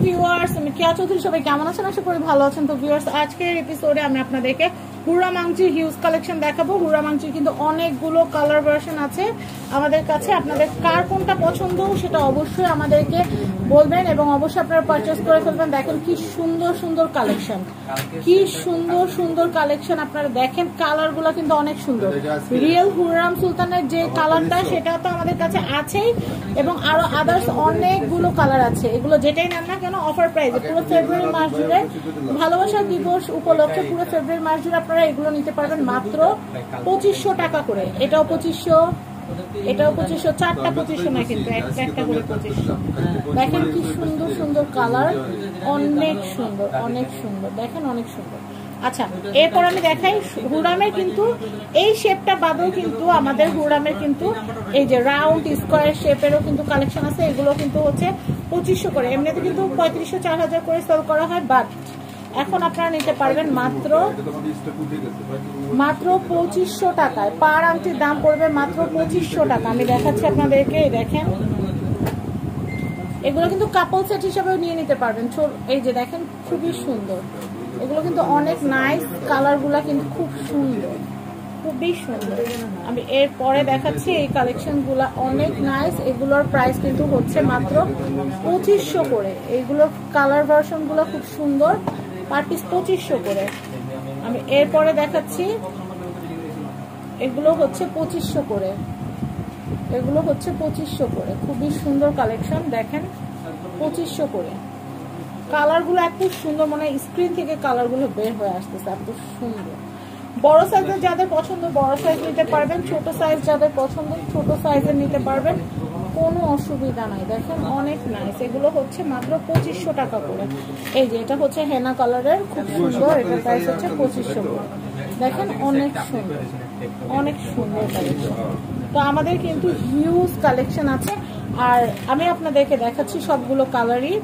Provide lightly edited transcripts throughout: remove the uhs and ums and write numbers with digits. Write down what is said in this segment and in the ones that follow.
Viewers, আমি কেয়া চৌধুরী। সবাই কেমন আছেন? আশা করি ভালো আছেন। তো ভিউয়ার্স, আজকের এপিসোডে আমি আপনাদেরকে হুররা মাংচির হিউজ কালেকশন দেখাবো। হুররা মাংচির কিন্তু অনেকগুলো কালার ভার্সন আছে আমাদের কাছে। আপনাদের কার কোনটা পছন্দ সেটা অবশ্যই আমাদেরকে বলবেন এবং অবশ্যই আপনারা পারচেস করে ফেলবেন। দেখেন কি সুন্দর সুন্দর কালেকশন, কি সুন্দর সুন্দর কালেকশন। আপনারা দেখেন কালারগুলো কিন্তু অনেক সুন্দর। রিয়েল হুররাম সুলতানের যে কালারটা সেটা তো আমাদের কাছে আছেই এবং আরো আদার্স অনেকগুলো কালার আছে। এগুলো যেটাই নেন না কেন অফার প্রাইসে পুরো ফেব্রুয়ারি মাস জুড়ে, ভালোবাসা দিবস উপলক্ষে পুরো ফেব্রুয়ারি মাস জুড়ে আপনারা এগুলো নিতে পারবেন মাত্র 2500 টাকা করে। এটাও 2500, এটাও 2500, চারটা 2500 না কিন্তু একটা করে 2500। দেখেন কি সুন্দর সুন্দর কালার, অনেক সুন্দর অনেক সুন্দর। দেখেন অনেক সুন্দর। আচ্ছা, এরপর আমি দেখাই হুররামের কিন্তু এই শেপটা বাদেও কিন্তু আমাদের হুররামের কিন্তু এই যে রাউন্ড স্কোয়ার শেপেরও কিন্তু কালেকশন আছে। এগুলো কিন্তু হচ্ছে 2500 করে। এমনিতে কিন্তু 3500 4000 করে সেল করা হয়, বাট এখন আপনারা নিতে পারবেন মাত্র 2500 টাকায়। পার আংটির দাম পড়বে মাত্র 2500 টাকা। আমি দেখাচ্ছি আপনাদেরকে, দেখেন এগুলো কিন্তু কাপল সেট হিসাবেও নিয়ে নিতে পারবেন। এই যে দেখেন খুবই সুন্দর, এগুলো কিন্তু অনেক নাইস, কালারগুলো কিন্তু খুব সুন্দর, খুবই সুন্দর। আমি এরপরে দেখাচ্ছি এই কালেকশনগুলো অনেক নাইস। এগুলোর প্রাইস কিন্তু হচ্ছে মাত্র 2500 করে। এইগুলোর কালার ভার্সনগুলো খুব সুন্দর, পার পিস 2500 করে। আমি এরপরে দেখাচ্ছি, এগুলো হচ্ছে 2500 করে, এগুলো হচ্ছে 2500 করে। খুবই সুন্দর কালেকশন, দেখেন 2500 করে। কালারগুলো এত সুন্দর, মানে স্ক্রিন থেকে কালারগুলো বের হয়ে আসতেছে, এত সুন্দর। বড় সাইজের যাদের পছন্দ বড় সাইজ নিতে পারবেন, ছোট সাইজ যাদের পছন্দ ছোট সাইজের নিতে পারবেন, কোনো অসুবিধা নাই। দেখেন অনেক নাইস। এগুলো হচ্ছে মাত্র 2500 টাকা করে। এই যে এটা হচ্ছে হেনা কালারের, খুব সুন্দর। এটার প্রাইস হচ্ছে 2500 করে। দেখেন অনেক সুন্দর, অনেক সুন্দর কালেকশন। তো আমাদের কিন্তু হিউজ কালেকশন আছে, আর আমি আপনাদেরকে দেখাচ্ছি সবগুলো কালারই।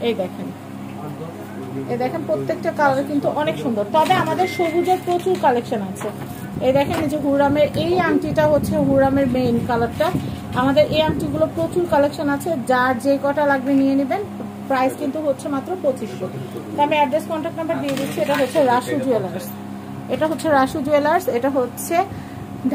এই দেখেন, এই দেখেন প্রত্যেকটা কালার কিন্তু অনেক সুন্দর। তবে আমাদের সবুজের প্রচুর কালেকশন আছে। এই দেখেন এই যে হুররামের এই আংটিটা হচ্ছে হুররামের মেইন কালারটা। আমাদের এই আংটিগুলো প্রচুর কালেকশন আছে, যার যে কটা লাগবে নিয়ে নেবেন। প্রাইস কিন্তু হচ্ছে মাত্র 2500। তো আমি অ্যাড্রেস কন্ট্যাক্ট নাম্বার দিয়ে দিচ্ছি। এটা হচ্ছে রাসু জুয়েলার্স, এটা হচ্ছে রাসু জুয়েলার্স। এটা হচ্ছে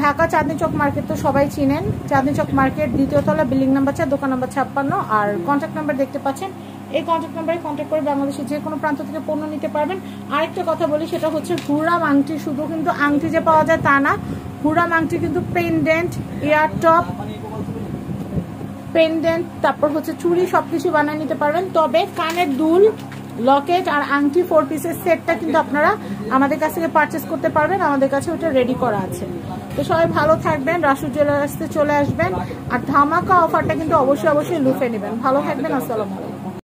ঢাকা চাঁদনী চক মার্কেট, তো সবাই চিনেন। চাঁদনী চক মার্কেট, দ্বিতীয় তলা, বিল্ডিং নাম্বার 4, দোকান নাম্বার 56। আর কন্ট্যাক্ট নাম্বার দেখতে পাচ্ছেন। এই কন্ট্যাক্ট নাম্বারে কন্ট্যাক্ট করে বাংলাদেশের যে কোনো প্রান্ত থেকে পণ্য নিতে পারবেন। আরেকটা কথা বলি, সেটা হচ্ছে হুররাম আংটি শুধু কিন্তু আংটি যে পাওয়া যায় তা না। হুররাম আংটি কিন্তু পেন্ডেন্ট, ইয়ার টপ, পেন্ডেন্ট, তারপর হচ্ছে চুড়ি, সবকিছু বানিয়ে নিতে পারবেন। তবে কানের দুল, লকেট আর আংটি 4 পিসের সেটটা কিন্তু আপনারা আমাদের কাছ থেকে পারচেস করতে পারবেন। আমাদের কাছে ওটা রেডি করা আছে। তো সবাই ভালো থাকবেন, রাসু জুয়েলার্সে চলে আসবেন। আর ধামাকা অফারটা কিন্তু অবশ্যই অবশ্যই লুফে নেবেন। ভালো থাকবেন, আসসালামু আলাইকুম।